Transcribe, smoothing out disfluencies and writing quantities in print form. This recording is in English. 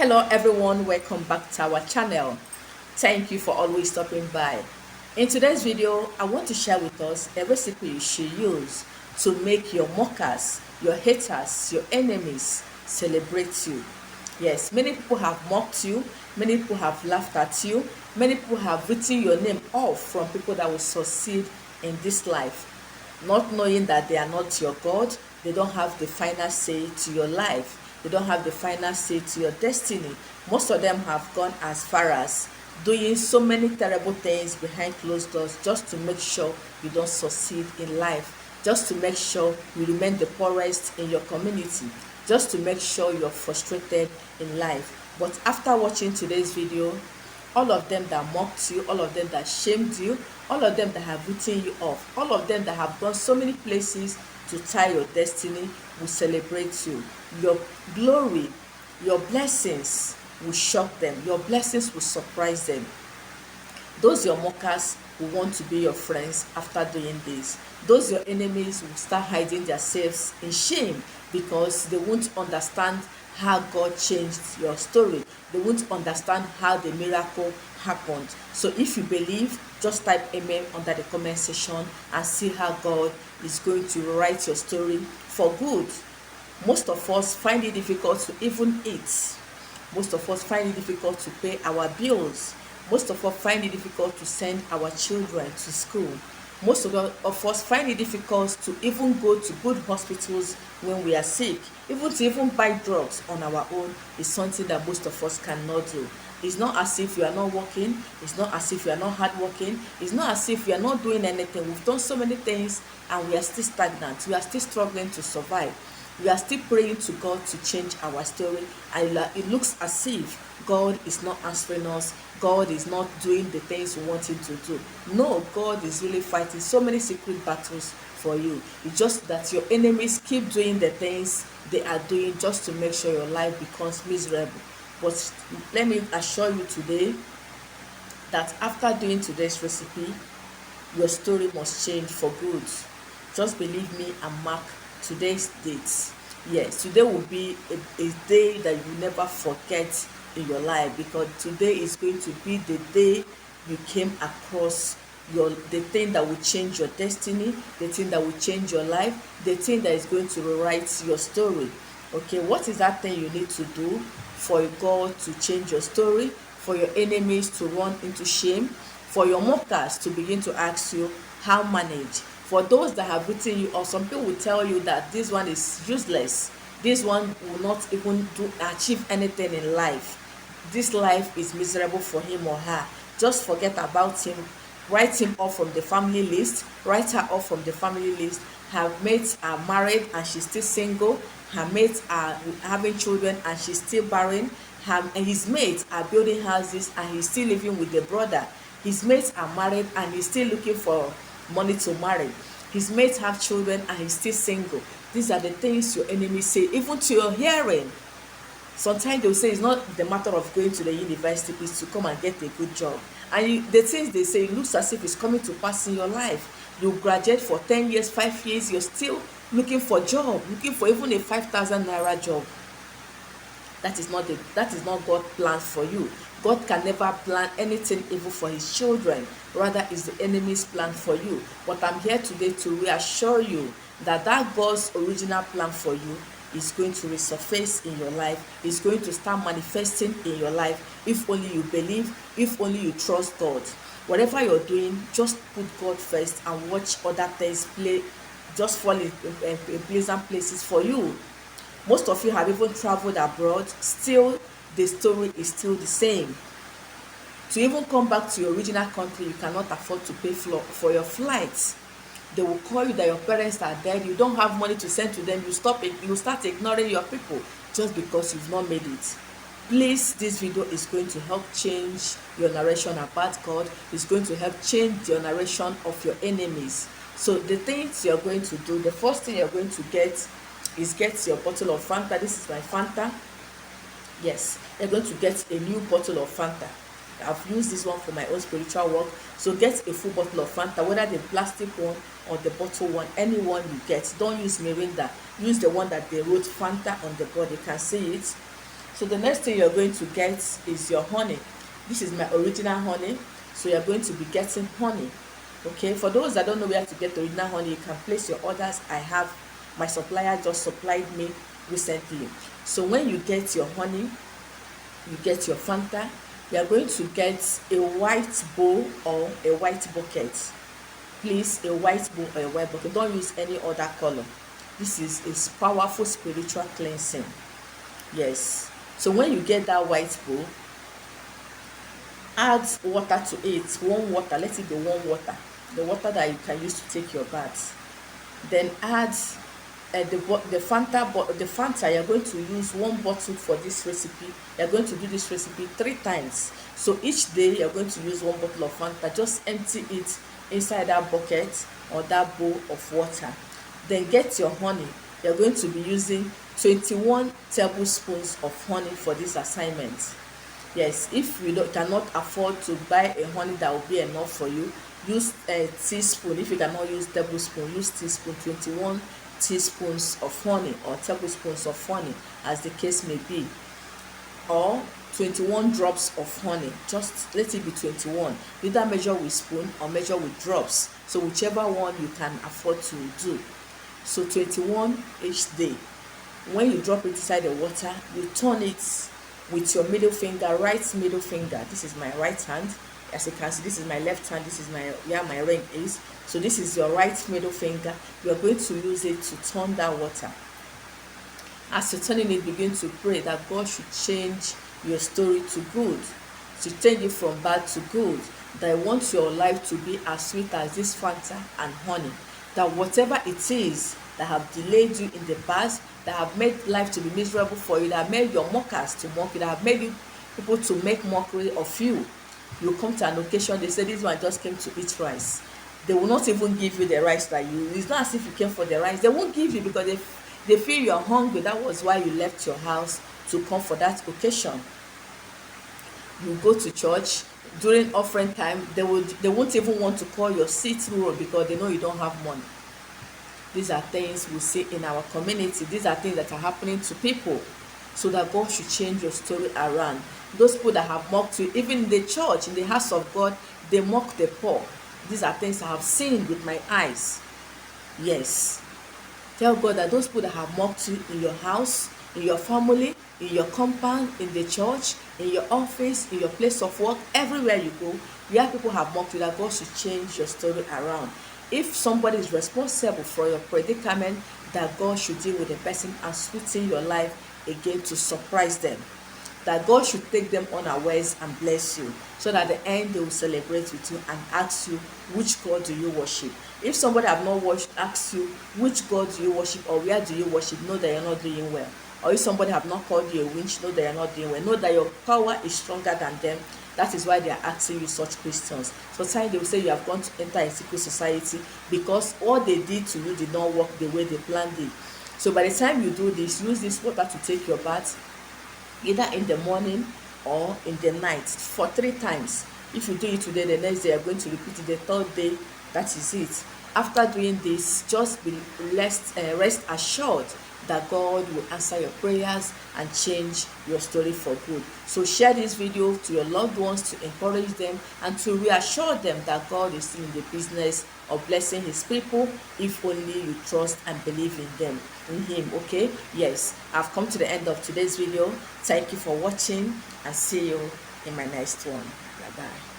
Hello everyone, welcome back to our channel. Thank you for always stopping by. In today's video, I want to share with us a recipe you should use to make your mockers, your haters, your enemies celebrate you. Yes, many people have mocked you, many people have laughed at you, many people have written your name off from people that will succeed in this life, not knowing that they are not your God. They don't have the final say to your life. They don't have the final say to your destiny. Most of them have gone as far as doing so many terrible things behind closed doors just to make sure you don't succeed in life, just to make sure you remain the poorest in your community, just to make sure you're frustrated in life. But after watching today's video, all of them that mocked you, all of them that shamed you, all of them that have written you off, all of them that have gone so many places to tie your destiny will celebrate you. Your glory, your blessings will shock them. Your blessings will surprise them. Those your mockers will want to be your friends after doing this. Those your enemies will start hiding themselves in shame because they won't understand how God changed your story. They won't understand how the miracle happened. So if you believe, just type amen under the comment section and see how God is going to write your story for good. Most of us find it difficult to even eat. Most of us find it difficult to pay our bills. Most of us find it difficult to send our children to school. Most of us find it difficult to even go to good hospitals when we are sick. Even to buy drugs on our own is something that most of us cannot do. It's not as if you are not working. It's not as if you are not hardworking. It's not as if you are not doing anything. We've done so many things and we are still stagnant. We are still struggling to survive. We are still praying to God to change our story, and it looks as if God is not answering us. God is not doing the things we want him to do. No, God is really fighting so many secret battles for you. It's just that your enemies keep doing the things they are doing just to make sure your life becomes miserable. But let me assure you today that after doing today's recipe, your story must change for good. Just believe me and mark today's date. Yes, today will be a day that you never forget in your life, because today is going to be the day you came across the thing that will change your destiny, the thing that will change your life, the thing that is going to rewrite your story. Okay, what is that thing you need to do for God to change your story, for your enemies to run into shame, for your mockers to begin to ask you how manage? For those that have written you, or some people will tell you that this one is useless, this one will not even achieve anything in life, this life is miserable for him or her, just forget about him, write him off from the family list, write her off from the family list. Her mates are married and she's still single. Her mates are having children and she's still barren. And his mates are building houses and he's still living with the brother. His mates are married and he's still looking for money to marry. His mates have children and he's still single. These are the things your enemies say, even to your hearing. Sometimes they'll say it's not the matter of going to the university, it's to come and get a good job. And the things they say, it looks as if it's coming to pass in your life. You graduate for 10 years, 5 years, you're still looking for a job, looking for even a 5,000 naira job. That is not God's plan for you. God can never plan anything evil for his children. Rather, it's the enemy's plan for you. But I'm here today to reassure you that God's original plan for you is going to resurface in your life, is going to start manifesting in your life, if only you believe, if only you trust God. Whatever you're doing, just put God first and watch other things just fall in pleasant places for you. Most of you have even traveled abroad, still the story is still the same. To even come back to your original country, you cannot afford to pay for your flights. They will call you that your parents are dead, you don't have money to send to them, you start ignoring your people just because you've not made it. Please, this video is going to help change your narration about God. It's going to help change your narration of your enemies. So the things you're going to do, the first thing you're going to get is get your bottle of Fanta. This is my Fanta. Yes, you're going to get a new bottle of Fanta. I've used this one for my own spiritual work. So get a full bottle of Fanta, whether the plastic one or the bottle one, any one you get. Don't use Mirinda. Use the one that they wrote Fanta on the bottle. You can see it. So the next thing you're going to get is your honey. This is my original honey, so you're going to be getting honey. Okay, for those that don't know where to get the original honey, you can place your orders. I have, my supplier just supplied me recently. So when you get your honey, you get your Fanta, you are going to get a white bowl or a white bucket. Please, a white bowl or a white bucket. Don't use any other color. This is powerful spiritual cleansing. Yes. So when you get that white bowl, add water to it. Warm water. Let it be warm water. The water that you can use to take your bath. Then add the Fanta. You're going to use one bottle for this recipe. You're going to do this recipe 3 times. So each day you're going to use one bottle of Fanta. Just empty it inside that bucket or that bowl of water. Then get your honey. You're going to be using 21 tablespoons of honey for this assignment. Yes, if you cannot afford to buy a honey that will be enough for you, use a teaspoon. If you cannot use tablespoon, use teaspoon. 21 teaspoons of honey or tablespoons of honey, as the case may be, or 21 drops of honey. Just let it be 21. Either measure with spoon or measure with drops, so whichever one you can afford to do. So 21 each day. When you drop it inside the water, you turn it with your middle finger, right middle finger. This is my right hand. As you can see, this is my left hand. This is where my ring is. So this is your right middle finger. You are going to use it to turn that water. As you're turning it, begin to pray that God should change your story to good, to change it from bad to good. That I want your life to be as sweet as this Fanta and honey. That whatever it is that have delayed you in the past, that have made life to be miserable for you, that have made your mockers to mock you, that have made you people to make mockery of you. You come to an occasion, they say, this one just came to eat rice. They will not even give you the rice that you, it's not as if you came for the rice. They won't give you because they feel you're hungry. That was why you left your house to come for that occasion. You go to church during offering time, they won't even want to call your seat roll because they know you don't have money. These are things we see in our community. These are things that are happening to people, so that God should change your story around. Those people that have mocked you, even in the church, in the house of God, they mock the poor. These are things I have seen with my eyes. Yes. Tell God that those people that have mocked you in your house, in your family, in your compound, in the church, in your office, in your place of work, everywhere you go, where people have mocked you, that God should change your story around. If somebody is responsible for your predicament, that God should deal with the person and sweeten your life again to surprise them. That God should take them unawares and bless you, so that at the end they will celebrate with you and ask you, which God do you worship? If somebody have not asked you, which God do you worship or where do you worship, know that you're not doing well. Or if somebody have not called you a winch, know that you're not doing well. Know that your power is stronger than them. That is why they are asking you such questions. Sometimes they will say you have gone to enter a secret society because all they did to you did not work the way they planned it. So by the time you do this, use this water to take your bath, either in the morning or in the night, for 3 times. If you do it today, the next day you are going to repeat it. The 3rd day, that is it. After doing this, just be rest assured that God will answer your prayers and change your story for good. So share this video to your loved ones to encourage them and to reassure them that God is still in the business of blessing his people, if only you trust and believe in them, in him. Okay, yes, I've come to the end of today's video. Thank you for watching and see you in my next one. Bye bye.